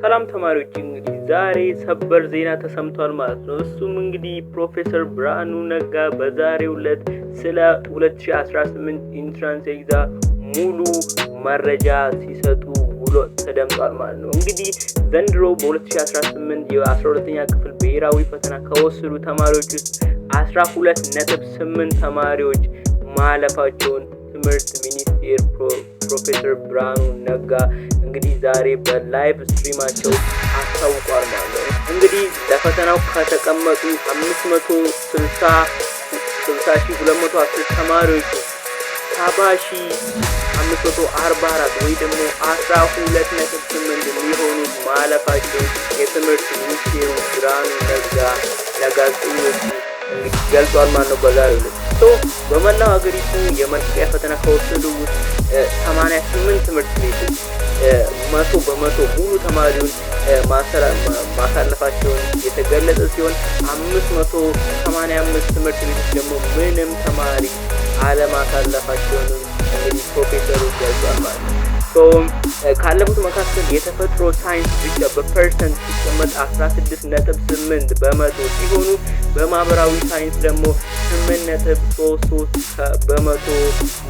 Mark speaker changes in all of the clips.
Speaker 1: ሰላም ተማሪዎች እንግዲህ ዛሬ ሰበር ዜና ተሰምቷል ማለት ነው። እሱም እንግዲህ ፕሮፌሰር ብርሃኑ ነጋ በዛሬው ዕለት ስለ 2018 ኢንትራንስ ኤግዛም ሙሉ መረጃ ሲሰጡ ውሎ ተደምጧል ማለት ነው። እንግዲህ ዘንድሮ በ2018 የ12ኛ ክፍል ብሔራዊ ፈተና ከወሰዱ ተማሪዎች ውስጥ 12.8 ተማሪዎች ማለፋቸውን ትምህርት ሚኒስቴር ፕሮፌሰር ብርሃኑ ነጋ እንግዲህ ዛሬ በላይቭ ስትሪማቸው አስታውቋል ማለት ነው። እንግዲህ ለፈተናው ከተቀመጡ 560,210 ተማሪዎች 70,544 ወይ ደግሞ 12.8 የሚሆኑ ማለፋቸው የትምህርት ሚኒስቴሩ ብርሃኑ ነጋ ለጋዜጠኞች እንግዲህ ገልጿል ማለት ነው። በዛሬው ዕለት በመላው ሀገሪቱ የመልቀቂያ ፈተና ከወሰዱ ውስጥ 88 ትምህርት ቤቶች 100% ሙሉ ተማሪውን ማሳለፋቸውን የተገለጸ ሲሆን 585 ትምህርት ቤቶች ደግሞ ምንም ተማሪ አለማሳለፋቸውን እንግዲህ ፕሮፌሰሩ ገልጿል ማለት ነው። ካለፉት መካከል የተፈጥሮ ሳይንስ ብቻ በፐርሰንት ሲቀመጥ 16.8 በመቶ ሲሆኑ በማህበራዊ ሳይንስ ደግሞ 8.33 በመቶ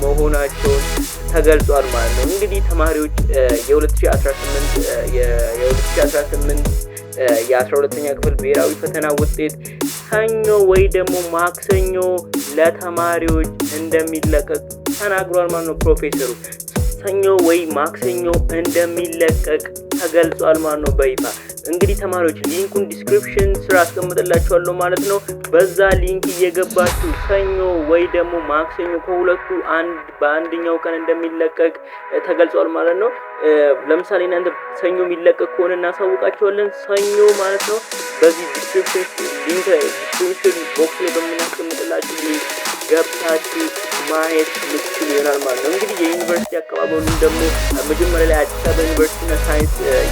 Speaker 1: መሆናቸውን ተገልጿል ማለት ነው። እንግዲህ ተማሪዎች የ2018 የ12ኛ ክፍል ብሔራዊ ፈተና ውጤት ሰኞ ወይ ደግሞ ማክሰኞ ለተማሪዎች እንደሚለቀቅ ተናግሯል ማለት ነው። ፕሮፌሰሩ ሰኞ ወይ ማክሰኞ እንደሚለቀቅ ተገልጿል ማለት ነው በይፋ። እንግዲህ ተማሪዎች ሊንኩን ዲስክሪፕሽን ስራ አስቀምጥላችኋለሁ ማለት ነው። በዛ ሊንክ እየገባችሁ ሰኞ ወይ ደግሞ ማክሰኞ ከሁለቱ በአንደኛው ቀን እንደሚለቀቅ ተገልጿል ማለት ነው። ለምሳሌ እናንተ ሰኞ የሚለቀቅ ከሆነ እናሳውቃችኋለን ሰኞ ማለት ነው። በዚህ ዲስክሪፕሽን ቦክስ ላይ በምናስቀምጥላችሁ ሊንክ ገብታችሁ ማየት ምትችሉ ይሆናል ማለት ነው። እንግዲህ የዩኒቨርሲቲ አቀባበሉን ደግሞ መጀመሪያ ላይ አዲስ አበባ ዩኒቨርሲቲና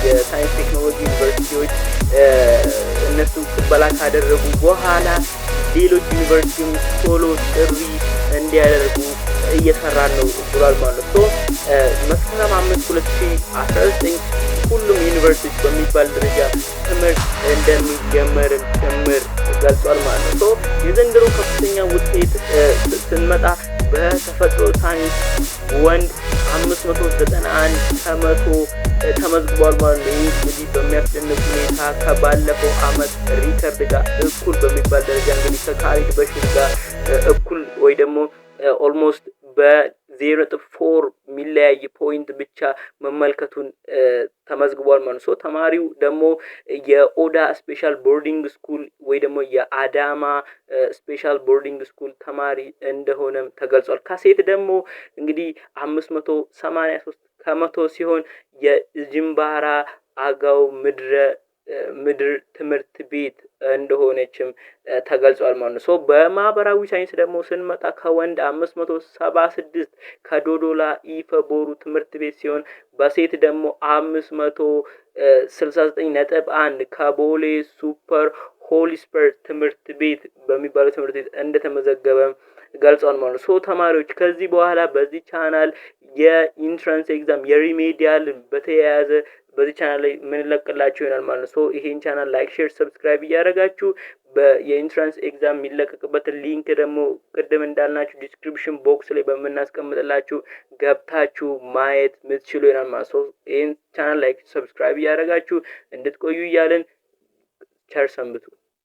Speaker 1: የሳይንስ ቴክኖሎጂ ዩኒቨርሲቲዎች እነሱ ቅበላ ካደረጉ በኋላ ሌሎች ዩኒቨርሲቲም ቶሎ ጥሪ እንዲያደርጉ እየሰራ ነው ብሏል ማለት ነው። መስከረም 5 2019 ሁሉም ዩኒቨርሲቲዎች በሚባል ደረጃ ትምህርት እንደሚጀመርም ጭምር ገልጿል ማለት ነው። የዘንድሮ ከፍተኛ ውጤት ስንመጣ በተፈጥሮ ሳይንስ ወንድ 591 ከመቶ ተመዝግቧል ማለት ነው። ይህ እንግዲህ በሚያስደንቅ ሁኔታ ከባለፈው አመት ሪከርድ ጋር እኩል በሚባል ደረጃ እንግዲህ ከካሪድ በሽር ጋር እኩል ወይ ደግሞ ኦልሞስት በ0.4 የሚለያይ ፖይንት ብቻ መመልከቱን ተመዝግቧል ማለት ነው። ተማሪው ደግሞ የኦዳ ስፔሻል ቦርዲንግ ስኩል ወይ ደግሞ የአዳማ ስፔሻል ቦርዲንግ ስኩል ተማሪ እንደሆነም ተገልጿል። ከሴት ደግሞ እንግዲህ 583 ከመቶ ሲሆን የጅምባራ አጋው ምድር ትምህርት ቤት እንደሆነችም ተገልጿል ማለት ነው። በማህበራዊ ሳይንስ ደግሞ ስንመጣ ከወንድ 576 ከዶዶላ ኢፈቦሩ ትምህርት ቤት ሲሆን በሴት ደግሞ 569.1 ከቦሌ ሱፐር ሆሊስፐር ትምህርት ቤት በሚባለው ትምህርት ቤት እንደተመዘገበ ገልጿል ማለት ነው። ተማሪዎች ከዚህ በኋላ በዚህ ቻናል የኢንትራንስ ኤግዛም የሪሜዲያል በተያያዘ በዚህ ቻናል ላይ ምንለቅላችሁ ይሆናል ማለት ነው። ይሄን ቻናል ላይክ፣ ሼር፣ ሰብስክራይብ እያደረጋችሁ የኢንትራንስ ኤግዛም የሚለቀቅበትን ሊንክ ደግሞ ቅድም እንዳልናችሁ ዲስክሪፕሽን ቦክስ ላይ በምናስቀምጥላችሁ ገብታችሁ ማየት ምትችሉ ይሆናል ማለት ነው። ይሄን ቻናል ላይክ፣ ሰብስክራይብ እያደረጋችሁ እንድትቆዩ እያልን ቸር ሰንብቱ።